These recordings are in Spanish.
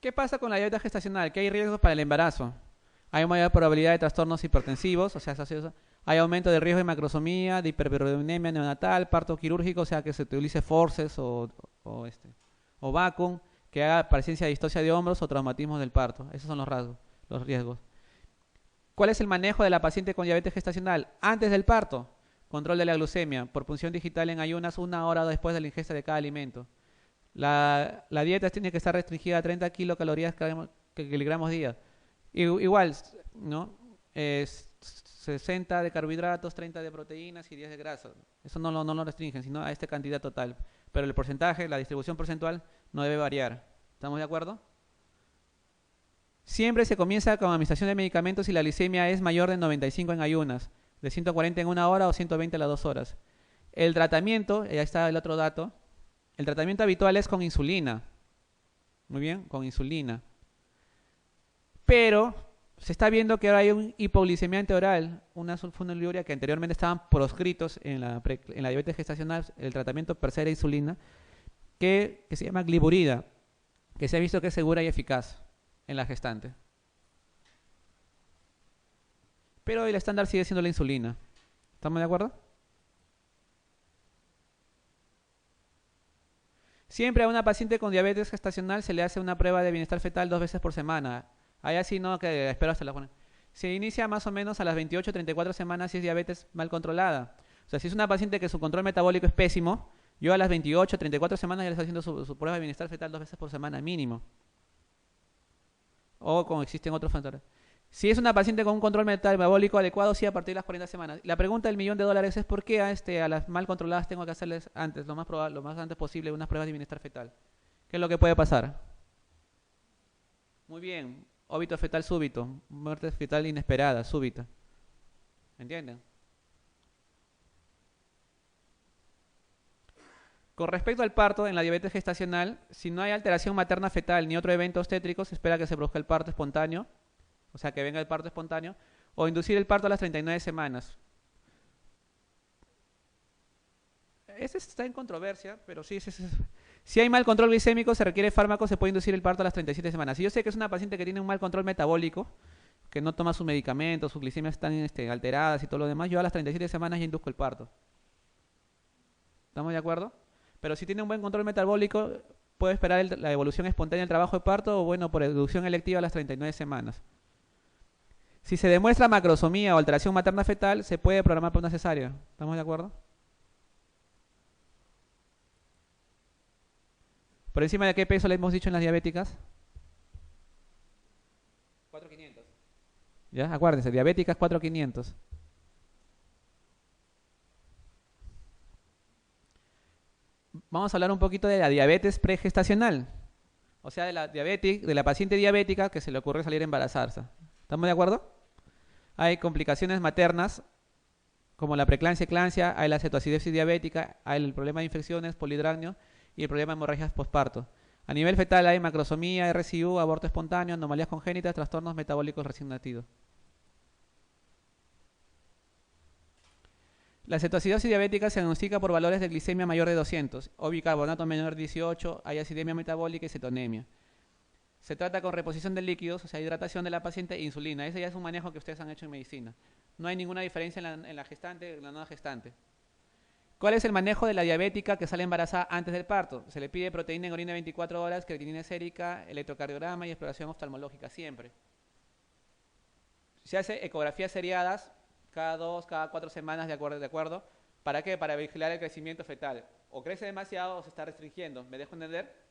¿Qué pasa con la diabetes gestacional? Que hay riesgos para el embarazo. Hay mayor probabilidad de trastornos hipertensivos, o sea, hay aumento de riesgo de macrosomía, de hiperbilirubinemia neonatal, parto quirúrgico, o sea, que se utilice forceps o, o vacuum, que haga presencia de distosia de hombros o traumatismos del parto. Esos son los rasgos, los riesgos. ¿Cuál es el manejo de la paciente con diabetes gestacional? Antes del parto, control de la glucemia, por punción digital en ayunas 1 hora después de la ingesta de cada alimento. La dieta tiene que estar restringida a 30 kilocalorías miligramos día. Igual, ¿no? 60 de carbohidratos, 30 de proteínas y 10 de grasa. Eso no lo restringen, sino a esta cantidad total. Pero el porcentaje, la distribución porcentual, no debe variar. ¿Estamos de acuerdo? Siempre se comienza con administración de medicamentos si la glicemia es mayor de 95 en ayunas, de 140 en 1 hora o 120 a las 2 horas. El tratamiento, ya está el otro dato, el tratamiento habitual es con insulina. Muy bien, con insulina. Pero se está viendo que ahora hay un hipoglicemia anteoral, una sulfoniluria que anteriormente estaban proscritos en la diabetes gestacional, el tratamiento per se era insulina, que se llama gliburida, que se ha visto que es segura y eficaz en la gestante. Pero el estándar sigue siendo la insulina. ¿Estamos de acuerdo? Siempre a una paciente con diabetes gestacional se le hace una prueba de bienestar fetal 2 veces por semana. Hay así no que espero hasta la buena. Se inicia más o menos a las 28-34 semanas si es diabetes mal controlada. O sea, si es una paciente que su control metabólico es pésimo, yo a las 28-34 semanas ya le estoy haciendo su prueba de bienestar fetal 2 veces por semana mínimo. O como existen otros factores. Si es una paciente con un control metabólico adecuado, sí a partir de las 40 semanas. La pregunta del $1.000.000 es ¿por qué a las mal controladas tengo que hacerles antes, lo más antes posible, unas pruebas de bienestar fetal? ¿Qué es lo que puede pasar? Muy bien, óbito fetal súbito, muerte fetal inesperada, súbita. ¿Entienden? Con respecto al parto en la diabetes gestacional, si no hay alteración materna fetal ni otro evento obstétrico, se espera que se produzca el parto espontáneo, o sea, que venga el parto espontáneo, o inducir el parto a las 39 semanas. Ese está en controversia, pero sí, si hay mal control glicémico, se requiere fármaco, se puede inducir el parto a las 37 semanas. Si yo sé que es una paciente que tiene un mal control metabólico, que no toma sus medicamentos, sus glicemias están alteradas y todo lo demás, yo a las 37 semanas ya induzco el parto. ¿Estamos de acuerdo? Pero si tiene un buen control metabólico, puede esperar la evolución espontánea del trabajo de parto o, bueno, por inducción electiva a las 39 semanas. Si se demuestra macrosomía o alteración materna fetal, se puede programar para una cesárea. ¿Estamos de acuerdo? ¿Por encima de qué peso le hemos dicho en las diabéticas? 4.500. ¿Ya? Acuérdense, diabéticas 4.500. Vamos a hablar un poquito de la diabetes pregestacional. O sea, de la paciente diabética que se le ocurre salir embarazada. ¿Estamos de acuerdo? Hay complicaciones maternas como la preeclampsia, eclampsia, hay la cetoacidosis diabética, hay el problema de infecciones, polidráneo y el problema de hemorragias postparto. A nivel fetal hay macrosomía, RCU, aborto espontáneo, anomalías congénitas, trastornos metabólicos recién nacidos. La cetoacidosis diabética se diagnostica por valores de glicemia mayor de 200, o bicarbonato menor de 18, hay acidemia metabólica y cetonemia. Se trata con reposición de líquidos, o sea, hidratación de la paciente e insulina. Ese ya es un manejo que ustedes han hecho en medicina. No hay ninguna diferencia en la gestante, en la no gestante. ¿Cuál es el manejo de la diabética que sale embarazada antes del parto? Se le pide proteína en orina 24 horas, creatinina sérica, electrocardiograma y exploración oftalmológica siempre. Se hace ecografías seriadas cada 2, cada 4 semanas, de acuerdo. ¿Para qué? Para vigilar el crecimiento fetal. O crece demasiado o se está restringiendo. ¿Me dejo entender?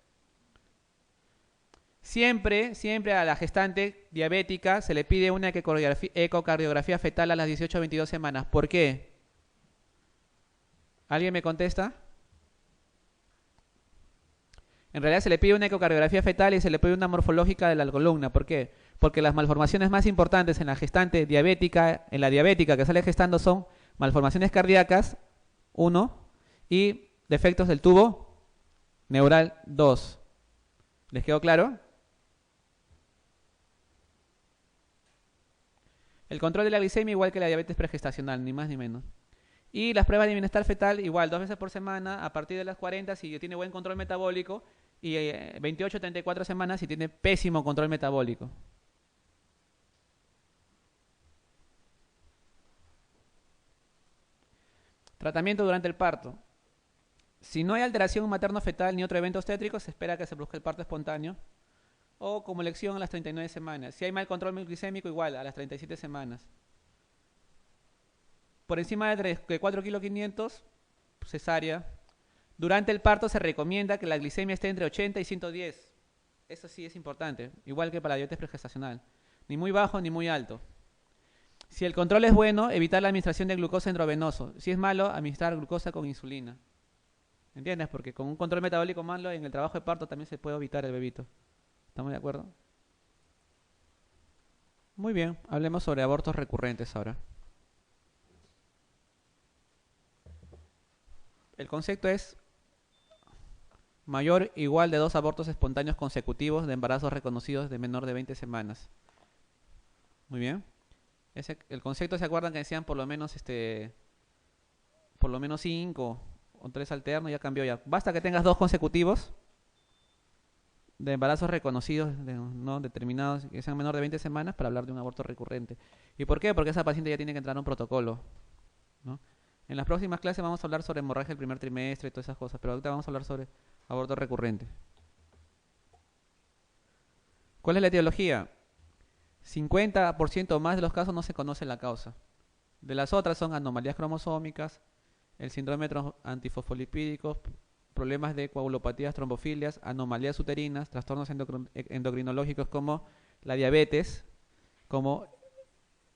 Siempre a la gestante diabética se le pide una ecocardiografía fetal a las 18 a 22 semanas. ¿Por qué? ¿Alguien me contesta? En realidad se le pide una ecocardiografía fetal y se le pide una morfológica de la columna. ¿Por qué? Porque las malformaciones más importantes en la gestante diabética, en la diabética que sale gestando son malformaciones cardíacas, 1, y defectos del tubo neural, 2. ¿Les quedó claro? El control de la glicemia igual que la diabetes pregestacional, ni más ni menos. Y las pruebas de bienestar fetal igual, 2 veces por semana, a partir de las 40, si tiene buen control metabólico, y 28 a 34 semanas si tiene pésimo control metabólico. Tratamiento durante el parto. Si no hay alteración materno-fetal ni otro evento obstétrico, se espera que se produzca el parto espontáneo. O como elección a las 39 semanas. Si hay mal control glicémico, igual, a las 37 semanas. Por encima de 4,5 kg, cesárea. Durante el parto se recomienda que la glicemia esté entre 80 y 110. Eso sí es importante, igual que para la diabetes pregestacional. Ni muy bajo ni muy alto. Si el control es bueno, evitar la administración de glucosa endovenoso. Si es malo, administrar glucosa con insulina. ¿Entiendes? Porque con un control metabólico malo en el trabajo de parto también se puede evitar el bebito. ¿Estamos de acuerdo? Muy bien, hablemos sobre abortos recurrentes ahora. El concepto es mayor o igual de 2 abortos espontáneos consecutivos de embarazos reconocidos de menor de 20 semanas. Muy bien. El concepto, ¿se acuerdan que decían por lo menos 5 o 3 alternos? Ya cambió ya. Basta que tengas 2 consecutivos de embarazos reconocidos, no determinados, que sean menor de 20 semanas para hablar de un aborto recurrente. ¿Y por qué? Porque esa paciente ya tiene que entrar a un protocolo, ¿no? En las próximas clases vamos a hablar sobre hemorragia del primer trimestre y todas esas cosas, pero ahorita vamos a hablar sobre aborto recurrente. ¿Cuál es la etiología? 50% o más de los casos no se conoce la causa. De las otras son anomalías cromosómicas, el síndrome antifosfolipídicos, problemas de coagulopatías, trombofilias, anomalías uterinas, trastornos endocrinológicos como la diabetes, como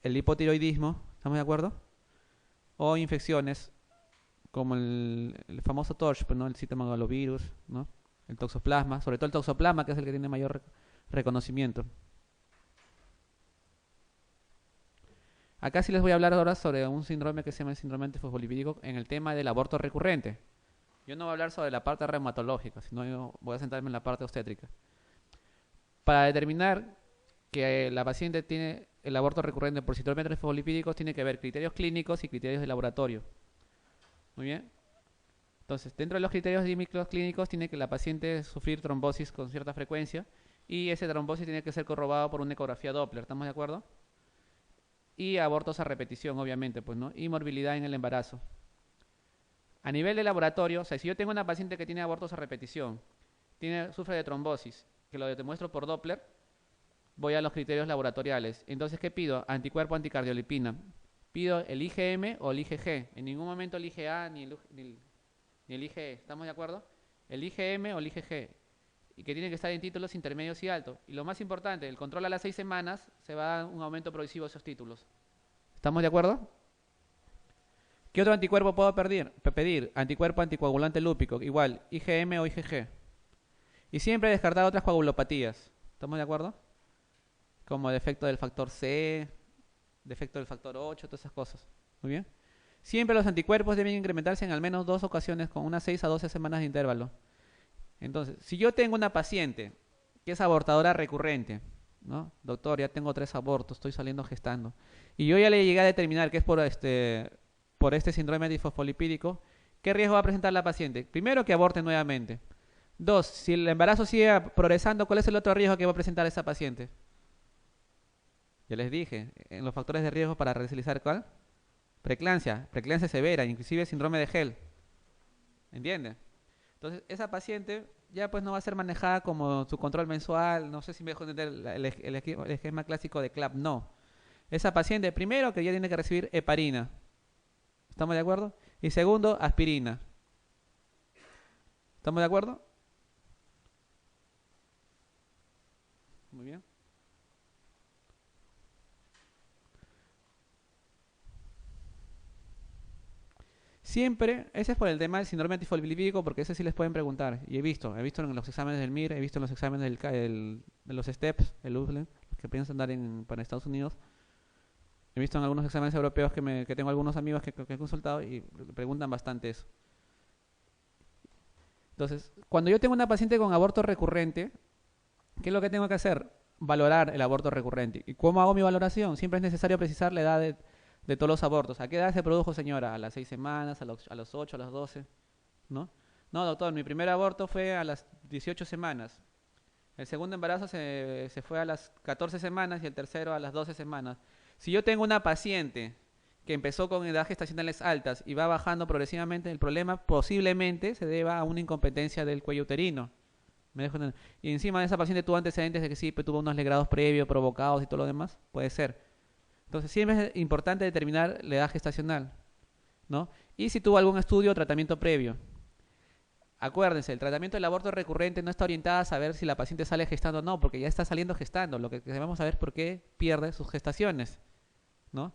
el hipotiroidismo, ¿estamos de acuerdo? O infecciones como el famoso TORCH, pues, ¿no? El citomegalovirus, ¿no? El toxoplasma, sobre todo el toxoplasma, que es el que tiene mayor reconocimiento. Acá sí les voy a hablar ahora sobre un síndrome que se llama el síndrome antifosfolipídico en el tema del aborto recurrente. Yo no voy a hablar sobre la parte reumatológica, sino yo voy a centrarme en la parte obstétrica. Para determinar que la paciente tiene el aborto recurrente por síndrome antifosfolipídico, tiene que ver criterios clínicos y criterios de laboratorio. Muy bien. Entonces, dentro de los criterios clínicos tiene que la paciente sufrir trombosis con cierta frecuencia y ese trombosis tiene que ser corroborado por una ecografía Doppler, ¿estamos de acuerdo? Y abortos a repetición, obviamente, pues, ¿no? Y morbilidad en el embarazo. A nivel de laboratorio, o sea, si yo tengo una paciente que tiene abortos a repetición, sufre de trombosis, que lo demuestro por Doppler, voy a los criterios laboratoriales. Entonces, ¿qué pido? Anticuerpo anticardiolipina. Pido el IgM o el IgG. En ningún momento el IgA ni el IgE. ¿Estamos de acuerdo? El IgM o el IgG. Y que tiene que estar en títulos intermedios y altos. Y lo más importante, el control a las 6 semanas se va a dar un aumento progresivo de esos títulos. ¿Estamos de acuerdo? ¿Qué otro anticuerpo puedo pedir? Anticuerpo anticoagulante lúpico. Igual, IgM o IgG. Y siempre descartar otras coagulopatías. ¿Estamos de acuerdo? Como defecto del factor C, defecto del factor 8, todas esas cosas. Muy bien. Siempre los anticuerpos deben incrementarse en al menos 2 ocasiones con unas 6 a 12 semanas de intervalo. Entonces, si yo tengo una paciente que es abortadora recurrente, ¿no? Doctor, ya tengo 3 abortos, estoy saliendo gestando, y yo ya le llegué a determinar que es por este síndrome antifosfolipídico, ¿qué riesgo va a presentar la paciente? Primero, que aborte nuevamente. 2, si el embarazo sigue progresando, ¿cuál es el otro riesgo que va a presentar esa paciente? Ya les dije, en los factores de riesgo para realizar ¿cuál? Preeclampsia severa, inclusive síndrome de Hell. ¿Entienden? Entonces, esa paciente ya pues no va a ser manejada como su control mensual, no sé si me dejo entender el esquema clásico de CLAP, no. Esa paciente, primero, que ya tiene que recibir heparina. ¿Estamos de acuerdo? Y segundo, aspirina. ¿Estamos de acuerdo? Muy bien. Siempre, ese es por el tema del síndrome antifosfolipídico, porque ese sí les pueden preguntar. Y he visto en los exámenes del MIR, he visto en los exámenes de los STEPS, el UFLE, los que piensan dar para Estados Unidos. He visto en algunos exámenes europeos que tengo algunos amigos que he consultado y preguntan bastante eso. Entonces, cuando yo tengo una paciente con aborto recurrente, ¿qué es lo que tengo que hacer? Valorar el aborto recurrente. ¿Y cómo hago mi valoración? Siempre es necesario precisar la edad de todos los abortos. ¿A qué edad se produjo, señora? ¿A las 6 semanas? ¿A los 8? ¿A las 12? ¿No? No, doctor, mi primer aborto fue a las 18 semanas. El segundo embarazo se fue a las 14 semanas y el tercero a las 12 semanas. Si yo tengo una paciente que empezó con edad gestacionales altas y va bajando progresivamente, el problema posiblemente se deba a una incompetencia del cuello uterino. Y encima de esa paciente tuvo antecedentes de que sí, pues, tuvo unos legrados previos provocados y todo lo demás, puede ser. Entonces siempre es importante determinar la edad gestacional, ¿no? Y si tuvo algún estudio o tratamiento previo. Acuérdense, el tratamiento del aborto recurrente no está orientado a saber si la paciente sale gestando o no, porque ya está saliendo gestando. Lo que debemos saber es por qué pierde sus gestaciones, ¿no?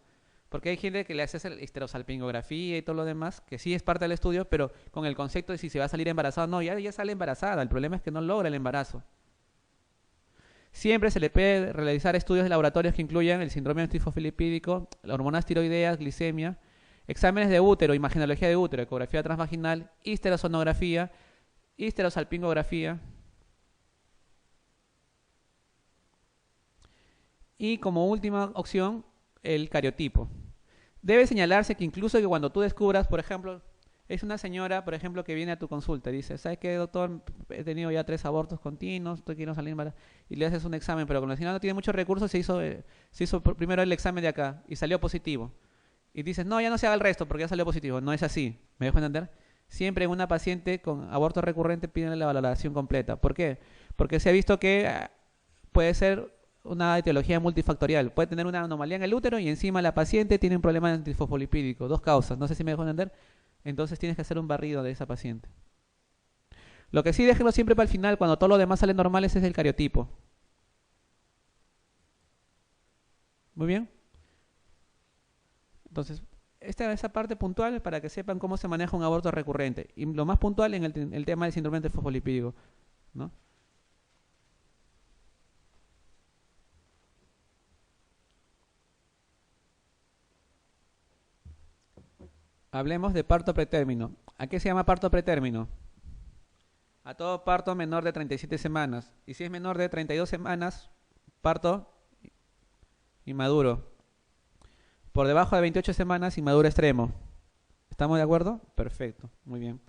Porque hay gente que le hace histerosalpingografía y todo lo demás, que sí es parte del estudio, pero con el concepto de si se va a salir embarazada o no, ya sale embarazada. El problema es que no logra el embarazo. Siempre se le puede realizar estudios de laboratorios que incluyan el síndrome trifosfolipídico, las hormonas tiroideas, glicemia, exámenes de útero, imagenología de útero, ecografía transvaginal, histerosonografía, histerosalpingografía. Y como última opción, el cariotipo. Debe señalarse que incluso que cuando tú descubras, por ejemplo, es una señora, por ejemplo, que viene a tu consulta y dice, ¿sabes qué, doctor? He tenido ya 3 abortos continuos, estoy quiero salir embarazada. Y le haces un examen, pero como la señora no tiene muchos recursos, se hizo primero el examen de acá y salió positivo. Y dices, no, ya no se haga el resto porque ya salió positivo. No es así. ¿Me dejo entender? Siempre en una paciente con aborto recurrente piden la valoración completa. ¿Por qué? Porque se ha visto que puede ser una etiología multifactorial. Puede tener una anomalía en el útero y encima la paciente tiene un problema trifosfolipídico. 2 causas. No sé si me dejo entender. Entonces tienes que hacer un barrido de esa paciente. Lo que sí déjenlo siempre para el final, cuando todo lo demás sale normales, es el cariotipo. Muy bien. Entonces, esa parte puntual para que sepan cómo se maneja un aborto recurrente. Y lo más puntual en el tema del síndrome fosfolipídico, ¿no? Hablemos de parto pretérmino. ¿A qué se llama parto pretérmino? A todo parto menor de 37 semanas. Y si es menor de 32 semanas, parto inmaduro. Por debajo de 28 semanas, inmaduro extremo. ¿Estamos de acuerdo? Perfecto, muy bien.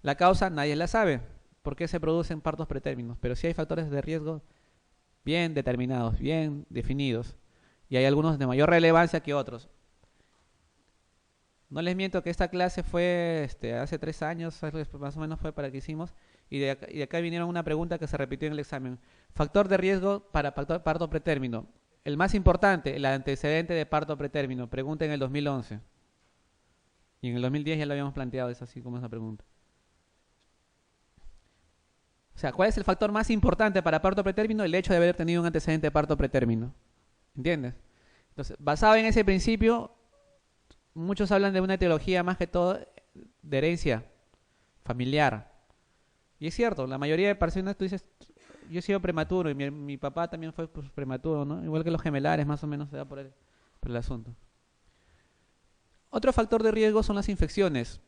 La causa nadie la sabe. ¿Por qué se producen partos pretérminos? Pero sí hay factores de riesgo bien determinados, bien definidos. Y hay algunos de mayor relevancia que otros. No les miento que esta clase fue hace 3 años, más o menos fue para que hicimos. Y de acá vinieron una pregunta que se repitió en el examen. Factor de riesgo para parto pretérmino. El más importante, el antecedente de parto pretérmino. Pregunta en el 2011. Y en el 2010 ya lo habíamos planteado, es así como esa pregunta. O sea, ¿cuál es el factor más importante para parto pretérmino? El hecho de haber tenido un antecedente de parto pretérmino. ¿Entiendes? Entonces, basado en ese principio, muchos hablan de una etiología más que todo de herencia familiar. Y es cierto, la mayoría de personas, tú dices, yo he sido prematuro y mi papá también fue pues, prematuro, ¿no? Igual que los gemelares, más o menos se da por el asunto. Otro factor de riesgo son las infecciones,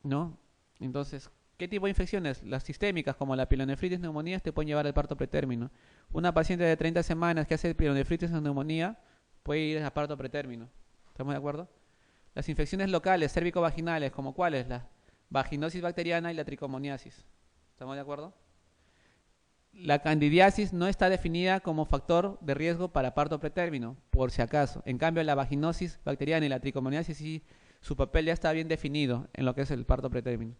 ¿no? Entonces, ¿qué tipo de infecciones? Las sistémicas, como la pielonefritis, neumonías, te pueden llevar al parto pretérmino. Una paciente de 30 semanas que hace pielonefritis o neumonía puede ir a parto pretérmino. ¿Estamos de acuerdo? Las infecciones locales, cérvico-vaginales, ¿como cuáles? La vaginosis bacteriana y la tricomoniasis. ¿Estamos de acuerdo? La candidiasis no está definida como factor de riesgo para parto pretérmino, por si acaso. En cambio, la vaginosis bacteriana y la tricomoniasis sí, su papel ya está bien definido en lo que es el parto pretérmino.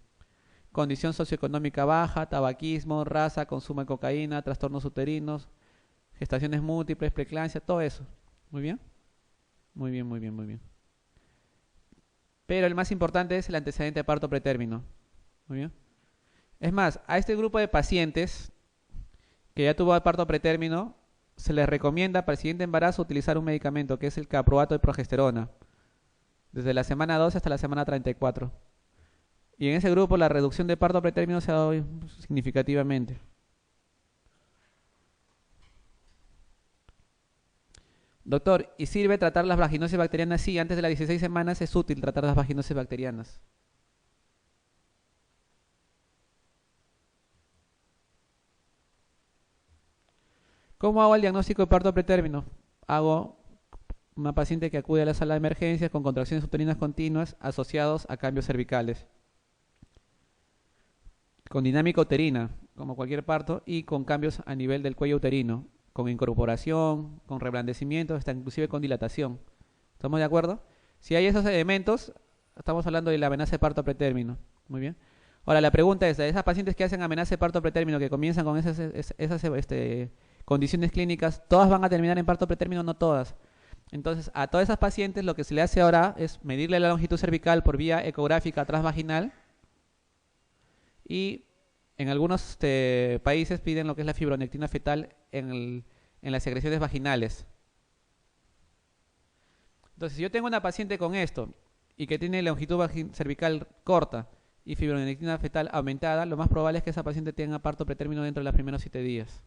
Condición socioeconómica baja, tabaquismo, raza, consumo de cocaína, trastornos uterinos, gestaciones múltiples, preeclampsia, todo eso. ¿Muy bien? Muy bien, muy bien, muy bien. Pero el más importante es el antecedente de parto pretérmino. Muy bien. Es más, a este grupo de pacientes que ya tuvo parto pretérmino, se les recomienda para el siguiente embarazo utilizar un medicamento que es el caproato de progesterona, desde la semana 12 hasta la semana 34. Y en ese grupo la reducción de parto pretérmino se ha dado significativamente. Doctor, ¿y sirve tratar las vaginosis bacterianas? Sí, antes de las 16 semanas es útil tratar las vaginosis bacterianas. ¿Cómo hago el diagnóstico de parto pretérmino? Hago una paciente que acude a la sala de emergencias con contracciones uterinas continuas asociados a cambios cervicales. con dinámica uterina, como cualquier parto, y con cambios a nivel del cuello uterino, con incorporación, con reblandecimiento, hasta inclusive con dilatación. ¿Estamos de acuerdo? Si hay esos elementos, estamos hablando de la amenaza de parto pretérmino. Muy bien. Ahora, la pregunta es, de esas pacientes que hacen amenaza de parto pretérmino, que comienzan con esas condiciones clínicas, ¿todas van a terminar en parto pretérmino? No todas. Entonces, a todas esas pacientes lo que se le hace ahora es medirle la longitud cervical por vía ecográfica transvaginal y en algunos países piden lo que es la fibronectina fetal en las secreciones vaginales. Entonces, si yo tengo una paciente con esto y que tiene longitud cervical corta y fibronectina fetal aumentada, lo más probable es que esa paciente tenga parto pretérmino dentro de los primeros 7 días.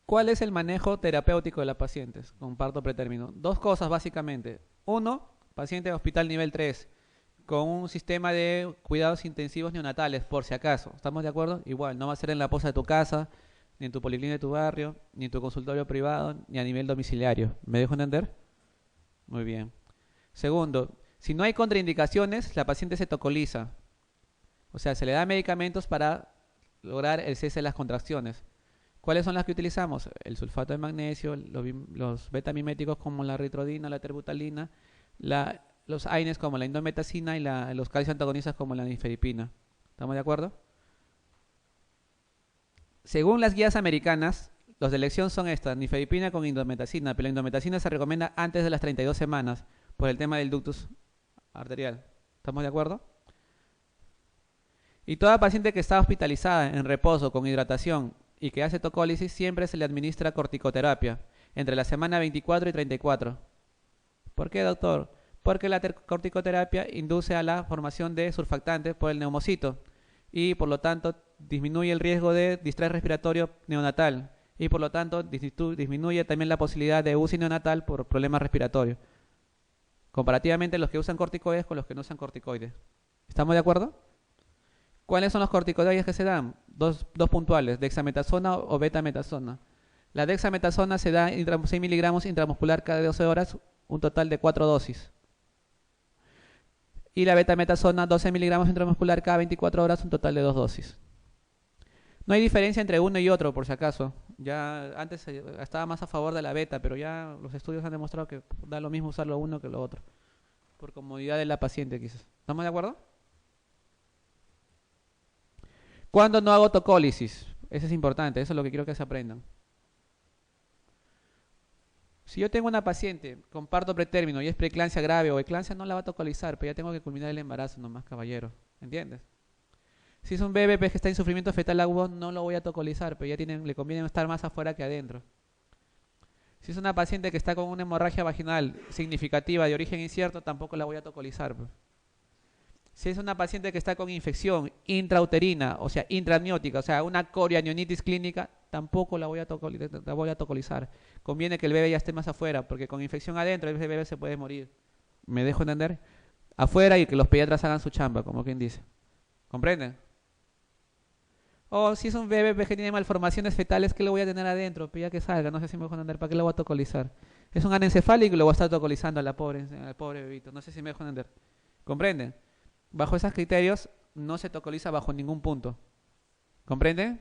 ¿Cuál es el manejo terapéutico de las pacientes con parto pretérmino? Dos cosas básicamente. Uno, paciente de hospital nivel 3 con un sistema de cuidados intensivos neonatales, por si acaso. ¿Estamos de acuerdo? Igual, no va a ser en la posa de tu casa, ni en tu policlínica de tu barrio, ni en tu consultorio privado, ni a nivel domiciliario. ¿Me dejo entender? Muy bien. Segundo, si no hay contraindicaciones, la paciente se tocoliza. O sea, se le da medicamentos para lograr el cese de las contracciones. ¿Cuáles son las que utilizamos? El sulfato de magnesio, los betamiméticos como la ritrodina, la terbutalina, los AINES como la indometacina y los calcio antagonistas como la nifedipina. ¿Estamos de acuerdo? Según las guías americanas, los de elección son estas, nifedipina con indometacina, pero la indometacina se recomienda antes de las 32 semanas por el tema del ductus arterial. ¿Estamos de acuerdo? Y toda paciente que está hospitalizada en reposo con hidratación y que hace tocólisis, siempre se le administra corticoterapia entre la semana 24 y 34. ¿Por qué, doctor? Porque la corticoterapia induce a la formación de surfactantes por el neumocito y por lo tanto disminuye el riesgo de distrés respiratorio neonatal y por lo tanto disminuye también la posibilidad de UCI neonatal por problemas respiratorios. Comparativamente los que usan corticoides con los que no usan corticoides. ¿Estamos de acuerdo? ¿Cuáles son los corticoides que se dan? Dos puntuales, dexametasona o betametasona. La dexametasona se da 6 miligramos intramuscular cada 12 horas, un total de 4 dosis. Y la betametasona, 12 miligramos intramuscular cada 24 horas, un total de 2 dosis. No hay diferencia entre uno y otro, por si acaso. Ya antes estaba más a favor de la beta, pero ya los estudios han demostrado que da lo mismo usar lo uno que lo otro. Por comodidad de la paciente, quizás. ¿Estamos de acuerdo? ¿Cuándo no hago tocólisis? Eso es importante, eso es lo que quiero que se aprendan. Si yo tengo una paciente con parto pretérmino y es preeclampsia grave o eclampsia, no la va a tocolizar, pero ya tengo que culminar el embarazo nomás, caballero. ¿Entiendes? Si es un bebé que está en sufrimiento fetal agudo, no lo voy a tocolizar, pero ya le conviene estar más afuera que adentro. Si es una paciente que está con una hemorragia vaginal significativa de origen incierto, tampoco la voy a tocolizar. Si es una paciente que está con infección intrauterina, o sea, intramniótica, o sea, una corianionitis clínica, tampoco la voy a tocolizar. Conviene que el bebé ya esté más afuera, porque con infección adentro ese bebé se puede morir. ¿Me dejo entender? Afuera y que los pediatras hagan su chamba, como quien dice. ¿Comprenden? O si es un bebé que tiene malformaciones fetales, ¿qué le voy a tener adentro? Pues ya que salga, no sé si me dejo entender, ¿para qué lo voy a tocolizar? Es un anencefálico y lo voy a estar tocolizando al pobre bebito, no sé si me dejo entender. ¿Comprenden? Bajo esos criterios no se tocoliza bajo ningún punto. ¿Comprende?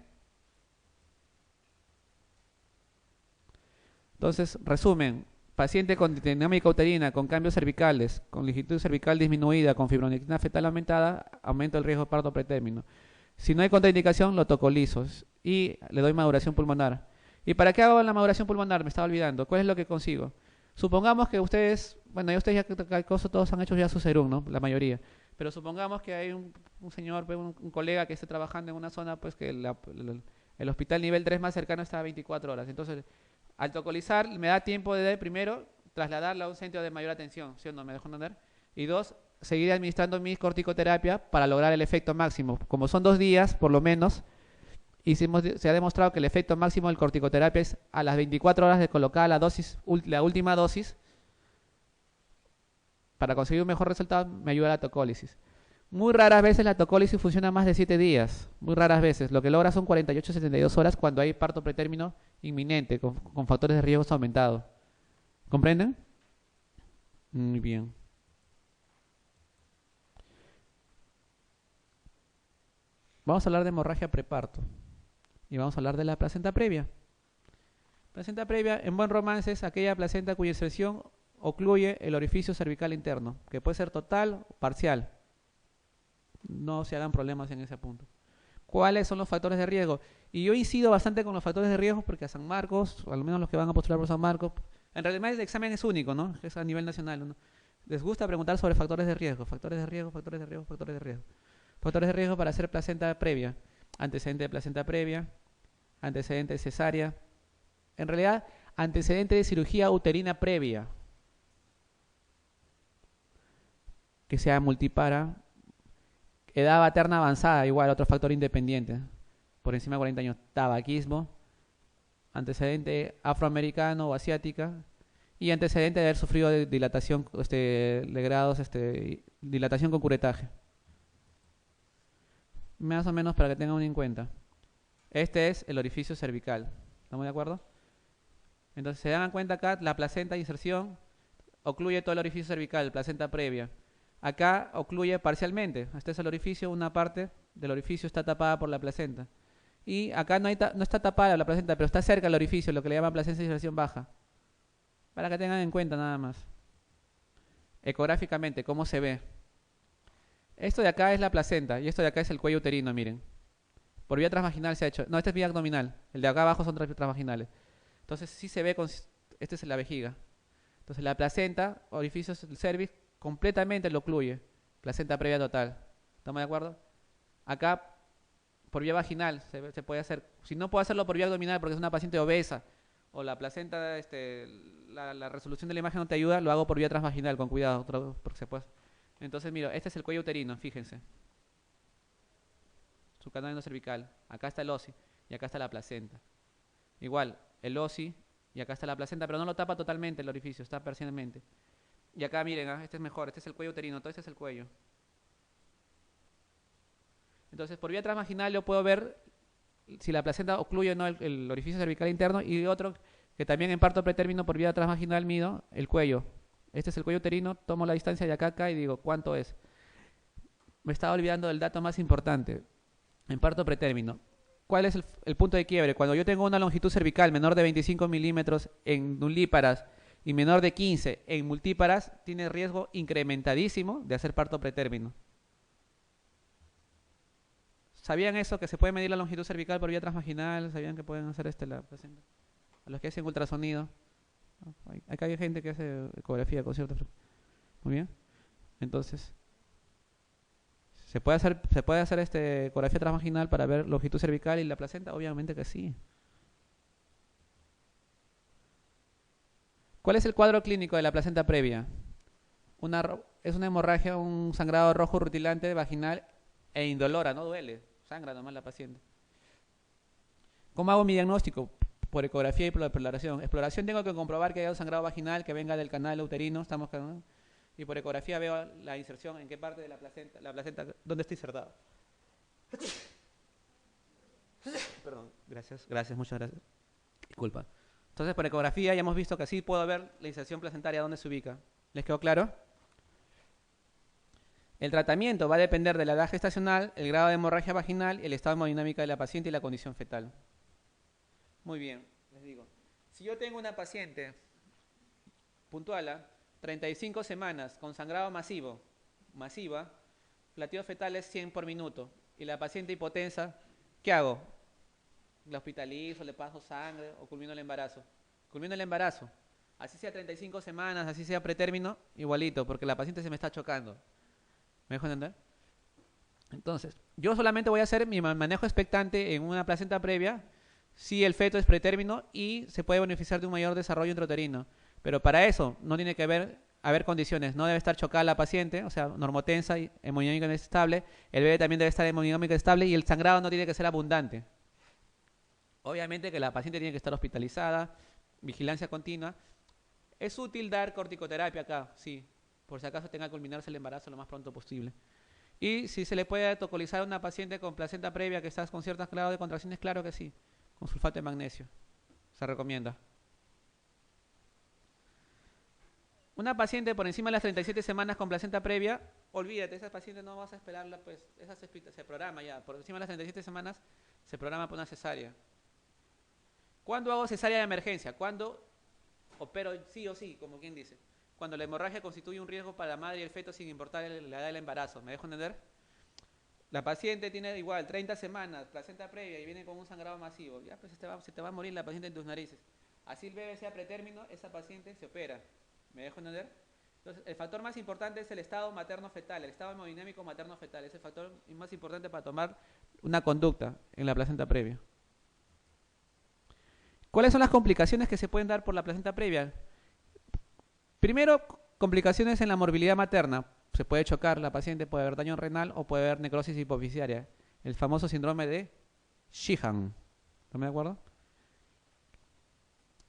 Entonces, resumen, paciente con dinámica uterina, con cambios cervicales, con longitud cervical disminuida, con fibronectina fetal aumentada, aumenta el riesgo de parto pretérmino. Si no hay contraindicación, lo tocolizo y le doy maduración pulmonar. ¿Y para qué hago la maduración pulmonar? Me estaba olvidando. ¿Cuál es lo que consigo? Supongamos que ustedes, bueno, ustedes ya todos han hecho ya su serum, ¿no? La mayoría. Pero supongamos que hay un señor, un colega que esté trabajando en una zona, pues que el hospital nivel 3 más cercano está a 24 horas. Entonces, al tocolizar, me da tiempo de, primero, trasladarla a un centro de mayor atención, ¿sí o no? ¿Me dejo entender? Y dos, seguir administrando mi corticoterapia para lograr el efecto máximo. Como son 2 días, por lo menos, y se ha demostrado que el efecto máximo del corticoterapia es a las 24 horas de colocar la última dosis. Para conseguir un mejor resultado me ayuda la tocólisis. Muy raras veces la tocólisis funciona más de 7 días. Muy raras veces. Lo que logra son 48-72 horas cuando hay parto pretérmino inminente, con factores de riesgo aumentados. ¿Comprenden? Muy bien. Vamos a hablar de hemorragia preparto. Y vamos a hablar de la placenta previa. Placenta previa, en buen romance, es aquella placenta cuya inserción ocluye el orificio cervical interno, que puede ser total o parcial. No se hagan problemas en ese punto. ¿Cuáles son los factores de riesgo? Y yo incido bastante con los factores de riesgo porque a San Marcos, o al menos los que van a postular por San Marcos, en realidad el examen es único, ¿no? Es a nivel nacional, ¿no? Les gusta preguntar sobre factores de riesgo, factores de riesgo, factores de riesgo, factores de riesgo. Factores de riesgo para hacer placenta previa, antecedente de placenta previa, antecedente de cesárea. En realidad, antecedente de cirugía uterina previa, que sea multipara. Edad materna avanzada, igual, otro factor independiente. Por encima de 40 años, tabaquismo, antecedente afroamericano o asiática, y antecedente de haber sufrido de dilatación de grados, dilatación con curetaje. Más o menos para que tengan en cuenta. Este es el orificio cervical. ¿Estamos de acuerdo? Entonces, se dan cuenta acá, la placenta de inserción ocluye todo el orificio cervical, placenta previa. Acá ocluye parcialmente. Este es el orificio, una parte del orificio está tapada por la placenta. Y acá no está tapada la placenta, pero está cerca del orificio, lo que le llaman placenta de inserción baja. Para que tengan en cuenta nada más. Ecográficamente, ¿cómo se ve? Esto de acá es la placenta y esto de acá es el cuello uterino, miren. Por vía transvaginal se ha hecho. No, este es vía abdominal. El de acá abajo son transvaginales. Entonces sí se ve con... Esta es la vejiga. Entonces la placenta, orificio del cervix, completamente lo ocluye. Placenta previa total. ¿Estamos de acuerdo? Acá, por vía vaginal, se puede hacer. Si no puedo hacerlo por vía abdominal porque es una paciente obesa o la placenta, la resolución de la imagen no te ayuda, lo hago por vía transvaginal, con cuidado, porque se puede. Entonces, mira, este es el cuello uterino, fíjense. Su canal no cervical. Acá está el OSI y acá está la placenta. Igual, el OSI y acá está la placenta, pero no lo tapa totalmente el orificio, está parcialmente. Y acá miren, este es mejor, este es el cuello uterino, todo este es el cuello. Entonces, por vía transvaginal yo puedo ver si la placenta ocluye o no el orificio cervical interno, y otro que también en parto pretérmino por vía transvaginal mido el cuello. Este es el cuello uterino, tomo la distancia de acá a acá y digo, ¿cuánto es? Me estaba olvidando del dato más importante. En parto pretérmino, ¿cuál es el punto de quiebre? Cuando yo tengo una longitud cervical menor de 25 milímetros en nulíparas y menor de 15 en multíparas, tiene riesgo incrementadísimo de hacer parto pretérmino. ¿Sabían eso? Que se puede medir la longitud cervical por vía transvaginal. ¿Sabían que pueden hacer la placenta? A los que hacen ultrasonido. Acá hay gente que hace ecografía con cierta frecuencia. Muy bien. Entonces, ¿se puede hacer ecografía transvaginal para ver longitud cervical y la placenta? Obviamente que sí. ¿Cuál es el cuadro clínico de la placenta previa? Es una hemorragia, un sangrado rojo rutilante vaginal e indolora, no duele, sangra nomás la paciente. ¿Cómo hago mi diagnóstico? Por ecografía y por exploración. Exploración tengo que comprobar que haya un sangrado vaginal que venga del canal uterino, y por ecografía veo la inserción, en qué parte de la placenta, dónde está insertado. Perdón, gracias, muchas gracias. Disculpa. Entonces, por ecografía ya hemos visto que así puedo ver la inserción placentaria dónde se ubica. ¿Les quedó claro? El tratamiento va a depender de la edad gestacional, el grado de hemorragia vaginal, el estado hemodinámico de la paciente y la condición fetal. Muy bien, les digo. Si yo tengo una paciente puntual, 35 semanas con sangrado masiva, latidos fetales 100 por minuto, y la paciente hipotensa, ¿qué hago? ¿La hospitalizo, le paso sangre o culmino el embarazo? Culmino el embarazo. Así sea 35 semanas, así sea pretérmino, igualito, porque la paciente se me está chocando. ¿Me dejo entender? Entonces, yo solamente voy a hacer mi manejo expectante en una placenta previa si el feto es pretérmino y se puede beneficiar de un mayor desarrollo intrauterino. Pero para eso no tiene que haber condiciones. No debe estar chocada la paciente, o sea, normotensa y hemodinámica estable. El bebé también debe estar hemodinámica estable y el sangrado no tiene que ser abundante. Obviamente que la paciente tiene que estar hospitalizada, vigilancia continua. Es útil dar corticoterapia acá, sí, por si acaso tenga que culminarse el embarazo lo más pronto posible. Y si se le puede tocolizar a una paciente con placenta previa que está con ciertos grados de contracciones, claro que sí, con sulfato de magnesio. Se recomienda. Una paciente por encima de las 37 semanas con placenta previa, olvídate, esa paciente no vas a esperarla, pues esa se programa ya. Por encima de las 37 semanas se programa por una cesárea. ¿Cuándo hago cesárea de emergencia? ¿Cuándo opero sí o sí, como quien dice? Cuando la hemorragia constituye un riesgo para la madre y el feto sin importar la edad del embarazo. ¿Me dejo entender? La paciente tiene igual 30 semanas, placenta previa y viene con un sangrado masivo. Ya pues se te va a morir la paciente en tus narices. Así el bebé sea pretérmino, esa paciente se opera. ¿Me dejo entender? Entonces, el factor más importante es el estado materno-fetal, el estado hemodinámico materno-fetal. Es el factor más importante para tomar una conducta en la placenta previa. ¿Cuáles son las complicaciones que se pueden dar por la placenta previa? Primero, complicaciones en la morbilidad materna. Se puede chocar la paciente, puede haber daño renal o puede haber necrosis hipofisiaria. El famoso síndrome de Sheehan. ¿Están de acuerdo?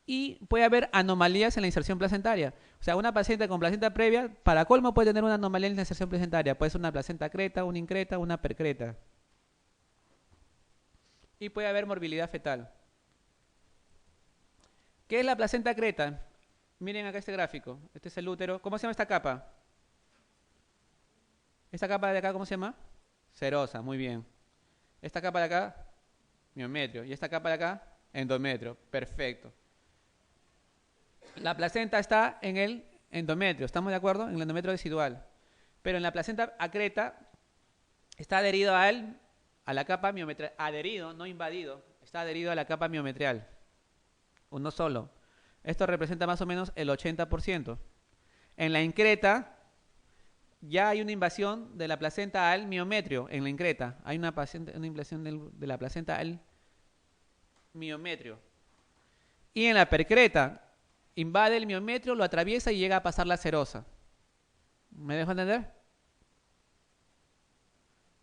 Y puede haber anomalías en la inserción placentaria. O sea, una paciente con placenta previa, para colmo puede tener una anomalía en la inserción placentaria. Puede ser una placenta creta, una increta, una percreta. Y puede haber morbilidad fetal. ¿Qué es la placenta creta? Miren acá este gráfico. Este es el útero. ¿Cómo se llama esta capa? ¿Esta capa de acá cómo se llama? Serosa, muy bien. Esta capa de acá, miometrio. Y esta capa de acá, endometrio. Perfecto. La placenta está en el endometrio, ¿estamos de acuerdo? En el endometrio residual. Pero en la placenta acreta está adherido a la capa miometrial. Adherido, no invadido. Está adherido a la capa miometrial. Uno solo. Esto representa más o menos el 80%. En la increta ya hay una invasión de la placenta al miometrio. En la increta hay una invasión de la placenta al miometrio. Y en la percreta invade el miometrio, lo atraviesa y llega a pasar la serosa. ¿Me dejo entender?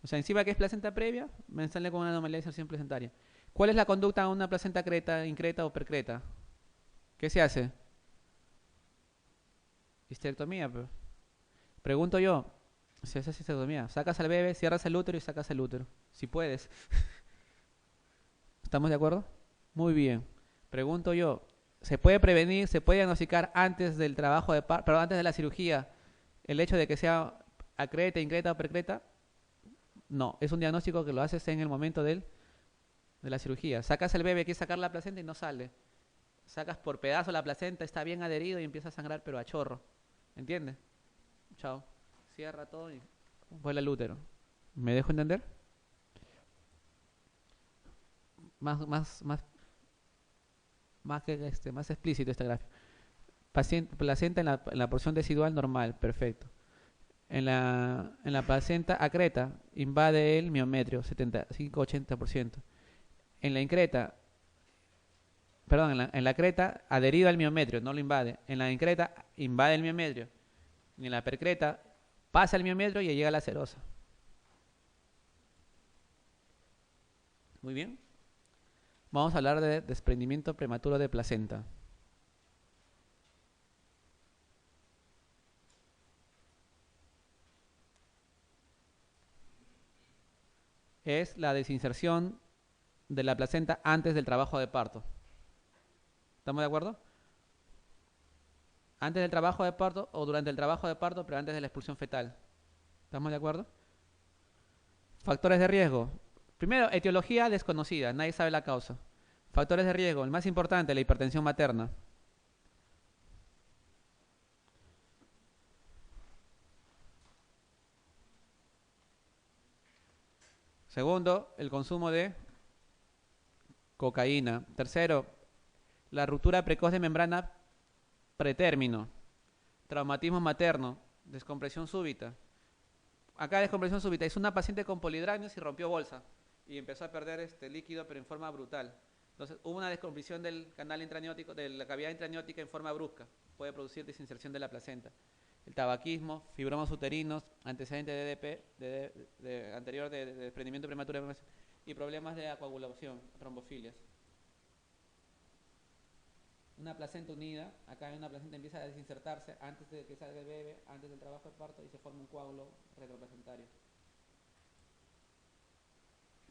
O sea, encima que es placenta previa, me sale con una anomalía de inserción placentaria. ¿Cuál es la conducta a una placenta creta, increta o percreta? ¿Qué se hace? Histerectomía. Pregunto yo, si haces histerectomía, sacas al bebé, cierras el útero y sacas el útero. Si puedes. ¿Estamos de acuerdo? Muy bien. Pregunto yo, ¿se puede prevenir, se puede diagnosticar antes del trabajo de parto, perdón, antes de la cirugía, el hecho de que sea acreta, increta o percreta? No, es un diagnóstico que lo haces en el momento de la cirugía. Sacas el bebé, quieres sacar la placenta y no sale. Sacas por pedazo la placenta, está bien adherido y empieza a sangrar, pero a chorro. ¿Entiendes? Chao. Cierra todo y vuela el útero. ¿Me dejo entender? Más explícito este gráfico. Placenta en la porción residual normal, perfecto. En la placenta acreta invade el miometrio, 75-80%. En la increta, perdón, en la creta adherido al miometrio, no lo invade. En la increta invade el miometrio. Y en la percreta pasa el miometrio y llega a la serosa. Muy bien. Vamos a hablar de desprendimiento prematuro de placenta. Es la desinserción de la placenta antes del trabajo de parto. ¿Estamos de acuerdo? Antes del trabajo de parto o durante el trabajo de parto, pero antes de la expulsión fetal. ¿Estamos de acuerdo? Factores de riesgo. Primero, etiología desconocida, nadie sabe la causa. Factores de riesgo, el más importante, la hipertensión materna. Segundo, el consumo de cocaína. Tercero, la ruptura precoz de membrana pretérmino. Traumatismo materno, descompresión súbita. Acá descompresión súbita, es una paciente con polidramios y rompió bolsa y empezó a perder líquido pero en forma brutal. Entonces hubo una descompresión del canal intraniótico, de la cavidad intraniótica en forma brusca. Puede producir desinserción de la placenta. El tabaquismo, fibromas uterinos, antecedente de DDP, anterior de desprendimiento prematuro y problemas de coagulación, trombofilias. Una placenta unida, acá una placenta empieza a desinsertarse antes de que salga el bebé, antes del trabajo de parto y se forma un coágulo retroplacentario.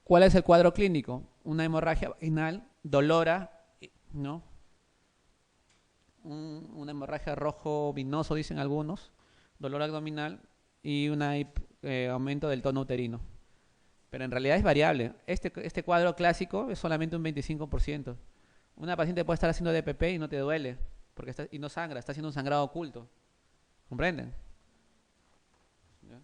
¿Cuál es el cuadro clínico? Una hemorragia vaginal, dolora, ¿no? una hemorragia rojo vinoso, dicen algunos, dolor abdominal y un aumento del tono uterino. Pero en realidad es variable. Este cuadro clásico es solamente un 25%. Una paciente puede estar haciendo DPP y no te duele, y no sangra, está haciendo un sangrado oculto. ¿Comprenden? ¿Ya?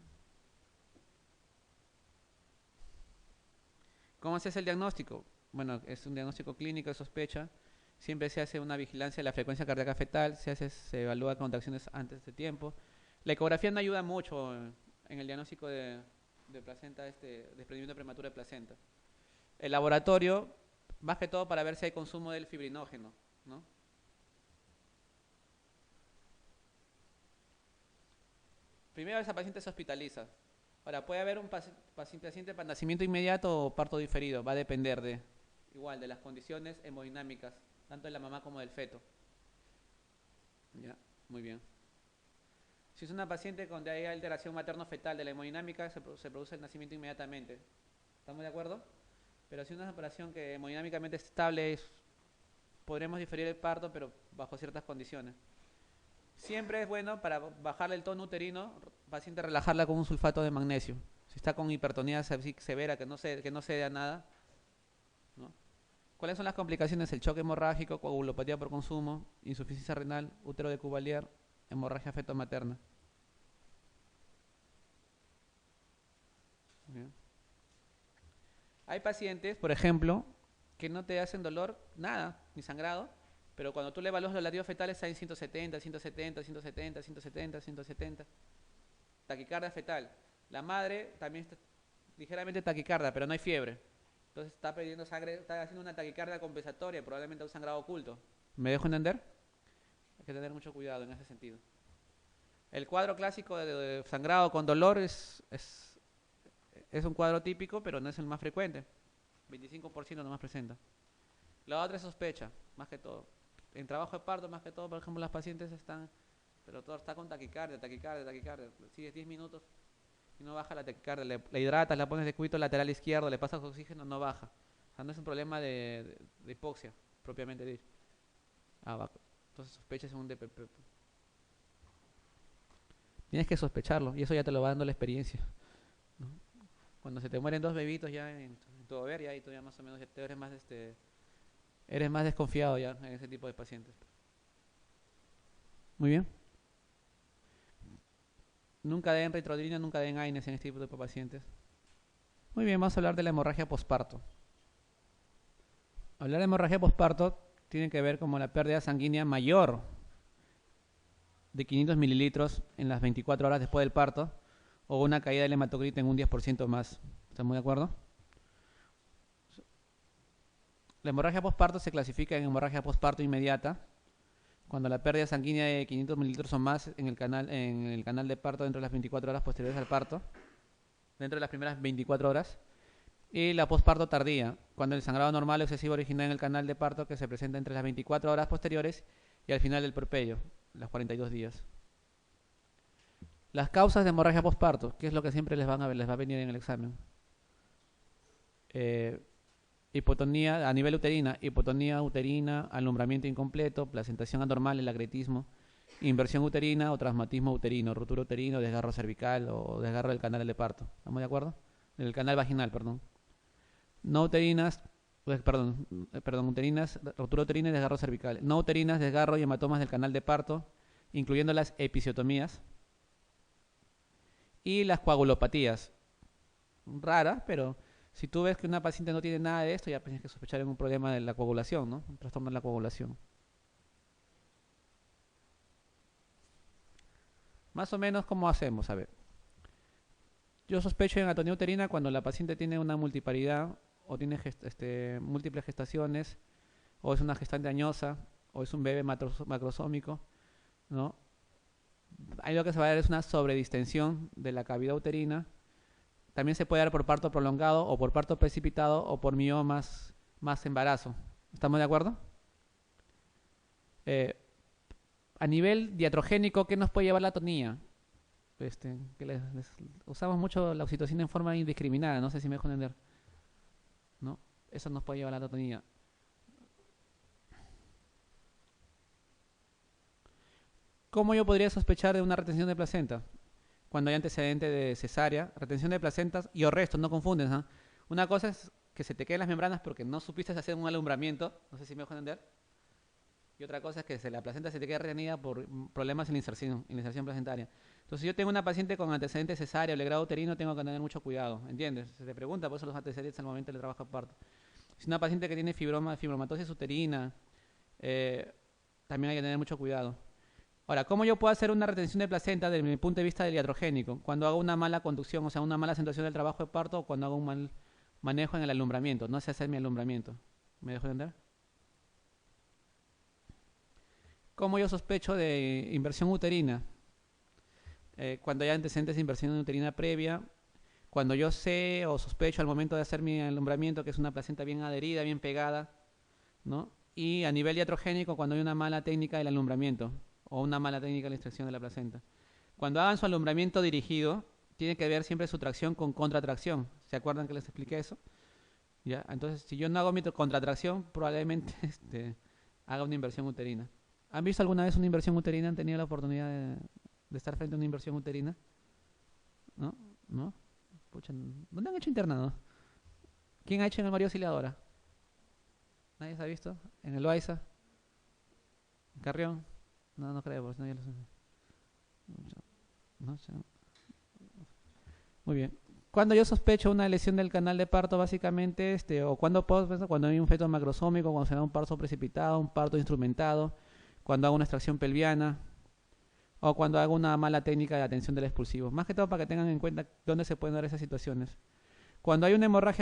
¿Cómo se hace el diagnóstico? Bueno, es un diagnóstico clínico de sospecha. Siempre se hace una vigilancia de la frecuencia cardíaca fetal, se evalúa contracciones antes de tiempo. La ecografía no ayuda mucho en el diagnóstico de placenta, desprendimiento prematuro de placenta. El laboratorio, más que todo para ver si hay consumo del fibrinógeno, ¿no? Primero esa paciente se hospitaliza. Ahora, puede haber un paciente para nacimiento inmediato o parto diferido, va a depender de las condiciones hemodinámicas, tanto de la mamá como del feto. Ya, muy bien. Si es una paciente donde hay alteración materno-fetal de la hemodinámica, se produce el nacimiento inmediatamente. ¿Estamos de acuerdo? Pero si es una operación que hemodinámicamente es estable, podremos diferir el parto, pero bajo ciertas condiciones. Siempre es bueno para bajarle el tono uterino, paciente relajarla con un sulfato de magnesio. Si está con hipertonía severa que no cede a nada, ¿no? ¿Cuáles son las complicaciones? El choque hemorrágico, coagulopatía por consumo, insuficiencia renal, útero de Cuvelier, hemorragia feto-materna. Hay pacientes, por ejemplo, que no te hacen dolor, nada, ni sangrado, pero cuando tú le evalúas los latidos fetales hay 170, 170, 170, 170, 170. Taquicardia fetal. La madre también está ligeramente taquicardia, pero no hay fiebre. Entonces está perdiendo sangre, está haciendo una taquicardia compensatoria, probablemente un sangrado oculto. ¿Me dejo entender? Hay que tener mucho cuidado en ese sentido. El cuadro clásico de sangrado con dolor es un cuadro típico, pero no es el más frecuente. 25% nomás presenta. La otra es sospecha, más que todo. En trabajo de parto, más que todo, por ejemplo, las pacientes están, pero todo está con taquicardia. Sigues 10 minutos y no baja la taquicardia. La hidratas, la pones de cúbito lateral izquierdo, le pasas oxígeno, no baja. O sea, no es un problema de hipoxia, propiamente dicho. Entonces sospecha es un DPP. Tienes que sospecharlo, y eso ya te lo va dando la experiencia, ¿no? Cuando se te mueren dos bebitos ya en tu ovaria, y tú ya más o menos ya te eres más desconfiado ya en ese tipo de pacientes. Muy bien. Nunca den retrodrina, nunca den AINES en este tipo de pacientes. Muy bien, vamos a hablar de la hemorragia posparto. Hablar de hemorragia posparto tiene que ver con la pérdida sanguínea mayor de 500 mililitros en las 24 horas después del parto, o una caída del hematocrito en un 10% más. ¿Están de acuerdo? La hemorragia posparto se clasifica en hemorragia posparto inmediata, cuando la pérdida sanguínea de 500 mililitros o más en el canal de parto dentro de las 24 horas posteriores al parto, dentro de las primeras 24 horas, y la posparto tardía, cuando el sangrado normal o excesivo origina en el canal de parto que se presenta entre las 24 horas posteriores y al final del puerperio, los 42 días. Las causas de hemorragia posparto, ¿qué es lo que siempre les va a venir en el examen? Hipotonía a nivel uterina, hipotonía uterina, alumbramiento incompleto, placentación anormal, el agretismo, inversión uterina o traumatismo uterino, rotura uterino, desgarro cervical o desgarro del canal de parto. ¿Estamos de acuerdo? Del canal vaginal, perdón. No uterinas, uterinas, rotura uterina y desgarro cervical. No uterinas, desgarro y hematomas del canal de parto, incluyendo las episiotomías. Y las coagulopatías. Raras, pero si tú ves que una paciente no tiene nada de esto, ya tienes que sospechar en un problema de la coagulación, ¿no? Un trastorno de la coagulación. Más o menos, ¿cómo hacemos? A ver. Yo sospecho en atonía uterina cuando la paciente tiene una multiparidad o tiene múltiples gestaciones, o es una gestante añosa, o es un bebé macrosómico, ¿no? Ahí lo que se va a dar es una sobredistensión de la cavidad uterina. También se puede dar por parto prolongado o por parto precipitado o por miomas más embarazo. ¿Estamos de acuerdo? A nivel diatrogénico, ¿qué nos puede llevar la atonía? Usamos mucho la oxitocina en forma indiscriminada, no sé si me dejo entender, ¿no? Eso nos puede llevar a la atonía. ¿Cómo yo podría sospechar de una retención de placenta? Cuando hay antecedente de cesárea, retención de placentas y o restos, no confundes, ¿ah? Una cosa es que se te queden las membranas porque no supiste hacer un alumbramiento, no sé si me dejo entender, y otra cosa es que la placenta se te quede retenida por problemas en la inserción placentaria. Entonces, si yo tengo una paciente con antecedente cesárea o de grado uterino, tengo que tener mucho cuidado, ¿entiendes? Se te pregunta por eso los antecedentes al momento del trabajo de parto. Si una paciente que tiene fibromatosis uterina, eh, también hay que tener mucho cuidado. Ahora, ¿cómo yo puedo hacer una retención de placenta desde mi punto de vista del iatrogénico? Cuando hago una mala conducción, o sea, una mala acentuación del trabajo de parto, o cuando hago un mal manejo en el alumbramiento. No sé hacer mi alumbramiento. ¿Me dejo entender? ¿Cómo yo sospecho de inversión uterina? Cuando hay antecedentes de inversión uterina previa, cuando yo sé o sospecho al momento de hacer mi alumbramiento que es una placenta bien adherida, bien pegada, ¿no? Y a nivel iatrogénico, cuando hay una mala técnica del alumbramiento o una mala técnica de la extracción de la placenta. Cuando hagan su alumbramiento dirigido, tiene que ver siempre su tracción con contratracción. ¿Se acuerdan que les expliqué eso? ¿Ya? Entonces, si yo no hago mi contratracción, probablemente haga una inversión uterina. ¿Han visto alguna vez una inversión uterina? ¿Han tenido la oportunidad de estar frente a una inversión uterina? ¿No? ¿No? Pucha, ¿dónde han hecho internado? ¿Quién ha hecho en el María Auxiliadora? ¿Nadie se ha visto? ¿En el Loaiza? ¿En Carrión? No, no creo, porque si no ya lo sé. No sé. Muy bien. Cuando yo sospecho una lesión del canal de parto, básicamente, o cuando puedo pensar, cuando hay un feto macrosómico, cuando se da un parto precipitado, un parto instrumentado, cuando hago una extracción pelviana, o cuando hago una mala técnica de atención del expulsivo. Más que todo para que tengan en cuenta dónde se pueden dar esas situaciones. Cuando hay una hemorragia